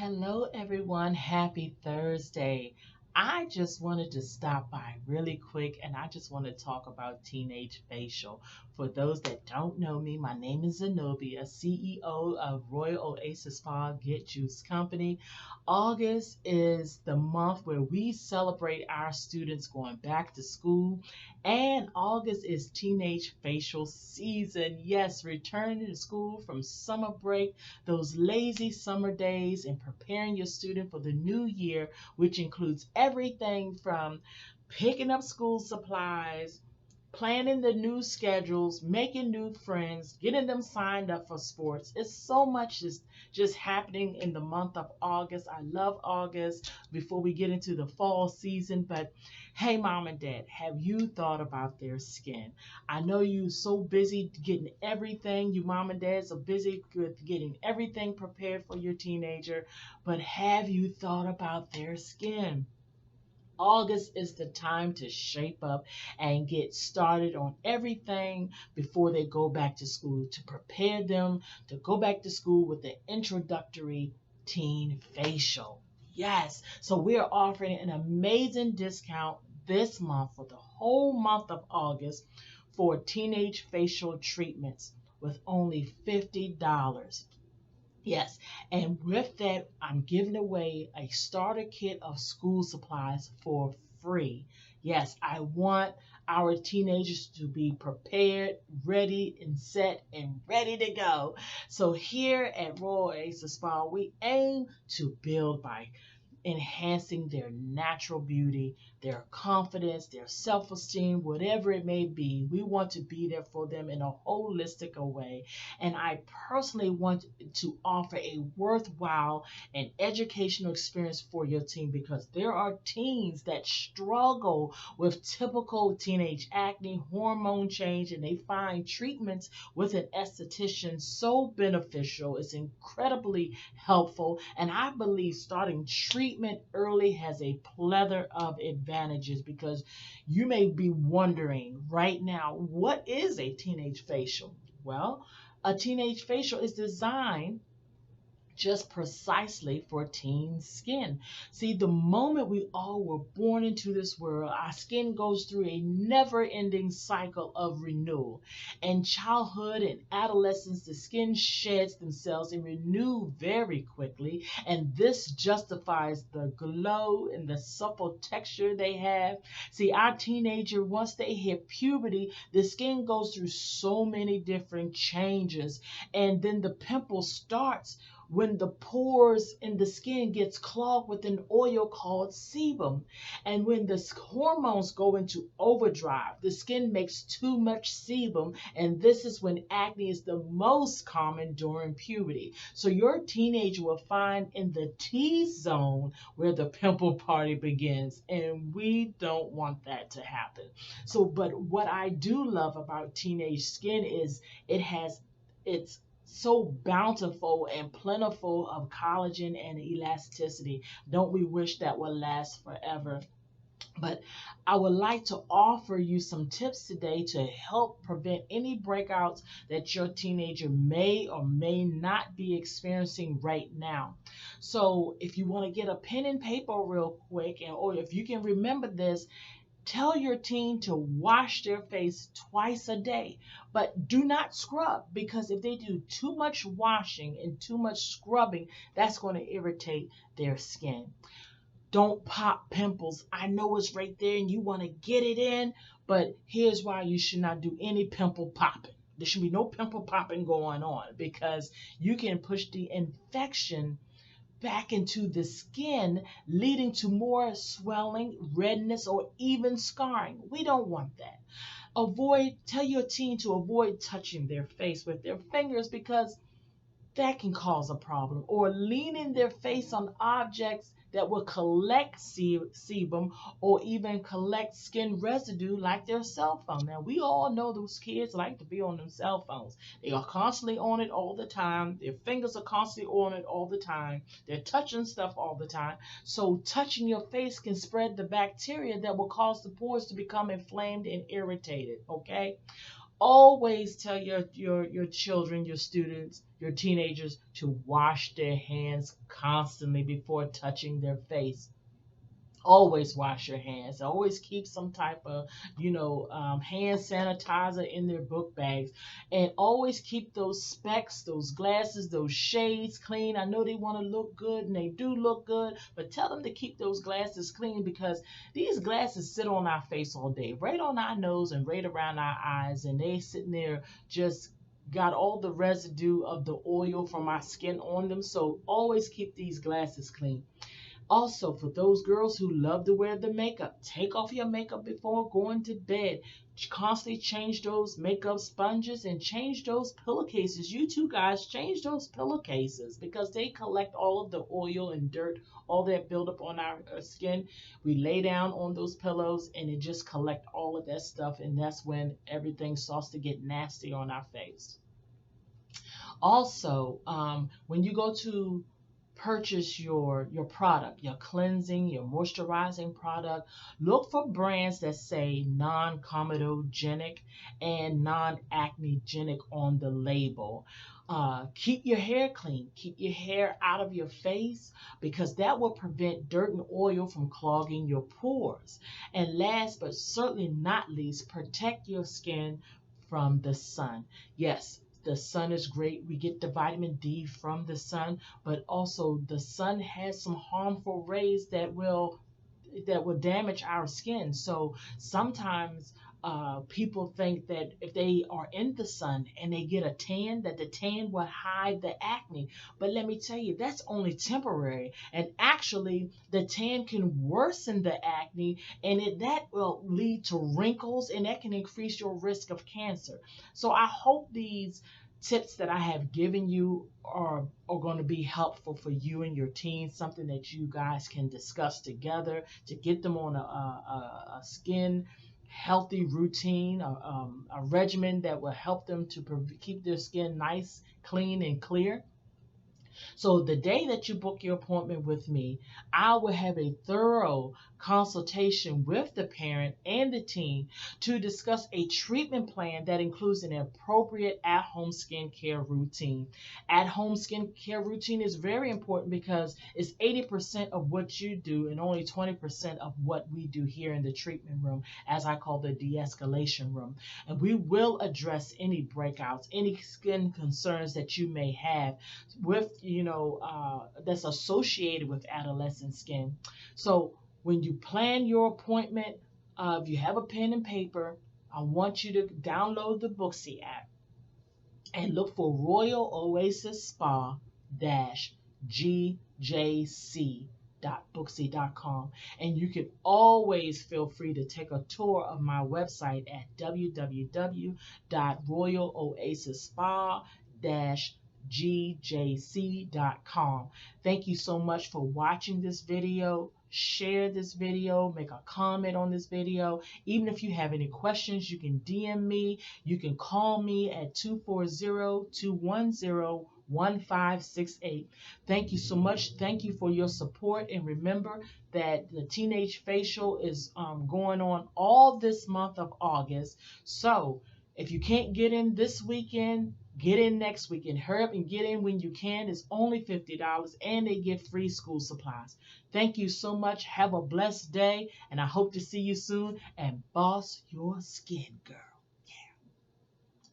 Hello, everyone. Happy Thursday. I just wanted to stop by really quick and I just want to talk about teenage facial. For those that don't know me, my name is Zenobia, CEO of Royal Oasis Spa Get Juice Company. August is the month where we celebrate our students going back to school, and August is teenage facial season. Yes, returning to school from summer break, those lazy summer days, and preparing your student for the new year, which includes everything from picking up school supplies, planning the new schedules, making new friends, getting them signed up for sports. It's so much just happening in the month of August. I love August before we get into the fall season. But hey, mom and dad, have you thought about their skin? I know you're so busy getting everything, you mom and dads are busy with getting everything prepared for your teenager, but have you thought about their skin? August is the time to shape up and get started on everything before they go back to school to prepare them to go back to school with the introductory teen facial. Yes, so we're offering an amazing discount this month for the whole month of August for teenage facial treatments with only $50. Yes, and with that, I'm giving away a starter kit of school supplies for free. Yes, I want our teenagers to be prepared, ready, and set, and ready to go. So here at Royal Aces Spa, we aim to build by enhancing their natural beauty, their confidence, their self esteem, whatever it may be. We want to be there for them in a holistic way. And I personally want to offer a worthwhile and educational experience for your teen because there are teens that struggle with typical teenage acne, hormone change, and they find treatments with an esthetician so beneficial. It's incredibly helpful. And I believe starting treatment early has a plethora of advantages because you may be wondering right now, what is a teenage facial? Well, a teenage facial is designed just precisely for teen skin. See, the moment we all were born into this world, our skin goes through a never ending cycle of renewal. In childhood and adolescence, the skin sheds themselves and renew very quickly, and this justifies the glow and the supple texture they have. See, our teenager, once they hit puberty, the skin goes through so many different changes, and then the pimple starts when the pores in the skin gets clogged with an oil called sebum. And when the hormones go into overdrive, the skin makes too much sebum, and this is when acne is the most common during puberty. So your teenager will find in the T-zone where the pimple party begins, and we don't want that to happen. So, but what I do love about teenage skin is it's so bountiful and plentiful of collagen and elasticity. Don't we wish that would last forever? But I would like to offer you some tips today to help prevent any breakouts that your teenager may or may not be experiencing right now. So, if you want to get a pen and paper real quick, or if you can remember this, tell your teen to wash their face twice a day, but do not scrub because if they do too much washing and too much scrubbing, that's going to irritate their skin. Don't pop pimples. I know it's right there and you want to get it in, but here's why you should not do any pimple popping. There should be no pimple popping going on because you can push the infection back into the skin, leading to more swelling, redness, or even scarring. We don't want that. Tell your teen to avoid touching their face with their fingers because that can cause a problem, or leaning their face on objects that will collect sebum or even collect skin residue like their cell phone. Now, we all know those kids like to be on them cell phones. They are constantly on it all the time. Their fingers are constantly on it all the time. They're touching stuff all the time. So touching your face can spread the bacteria that will cause the pores to become inflamed and irritated, okay? Always tell your children, your students, your teenagers to wash their hands constantly before touching their face. Always wash your hands. Always keep some type of, hand sanitizer in their book bags. And always keep those specs, those glasses, those shades clean. I know they want to look good and they do look good, but tell them to keep those glasses clean because these glasses sit on our face all day, right on our nose and right around our eyes. And they sitting there just got all the residue of the oil from our skin on them. So always keep these glasses clean. Also, for those girls who love to wear the makeup, take off your makeup before going to bed. Constantly change those makeup sponges and change those pillowcases. You two guys, change those pillowcases because they collect all of the oil and dirt, all that buildup on our skin. We lay down on those pillows and it just collect all of that stuff, and that's when everything starts to get nasty on our face. Also, when you go to purchase your product, your cleansing, your moisturizing product, look for brands that say non-comedogenic and non-acnegenic on the label. Keep your hair clean. Keep your hair out of your face because that will prevent dirt and oil from clogging your pores. And last but certainly not least, protect your skin from the sun. Yes, the sun is great. We get the vitamin D from the sun, but also the sun has some harmful rays that will damage our skin. So sometimes people think that if they are in the sun and they get a tan, that the tan will hide the acne. But let me tell you, that's only temporary. And actually, the tan can worsen the acne, and that will lead to wrinkles, and that can increase your risk of cancer. So I hope these tips that I have given you are going to be helpful for you and your teens, something that you guys can discuss together to get them on a skin healthy routine, a regimen that will help them to keep their skin nice, clean, and clear. So the day that you book your appointment with me, I will have a thorough consultation with the parent and the teen to discuss a treatment plan that includes an appropriate at-home skincare routine. At-home skincare routine is very important because it's 80% of what you do and only 20% of what we do here in the treatment room, as I call the de-escalation room. And we will address any breakouts, any skin concerns that you may have with, that's associated with adolescent skin. So when you plan your appointment, if you have a pen and paper, I want you to download the Booksy app and look for Royal Oasis Spa GJC.booksy.com. And you can always feel free to take a tour of my website at www.royaloasisspa-gjc.com. Thank you so much for watching this video. Share this video, make a comment on this video. Even if you have any questions, you can DM me. You can call me at 240-210-1568. Thank you so much. Thank you for your support. And remember that the Teenage Facial is going on all this month of August. So if you can't get in this weekend, get in next weekend. Hurry up and get in when you can. It's only $50 and they get free school supplies. Thank you so much. Have a blessed day, and I hope to see you soon. And boss your skin, girl.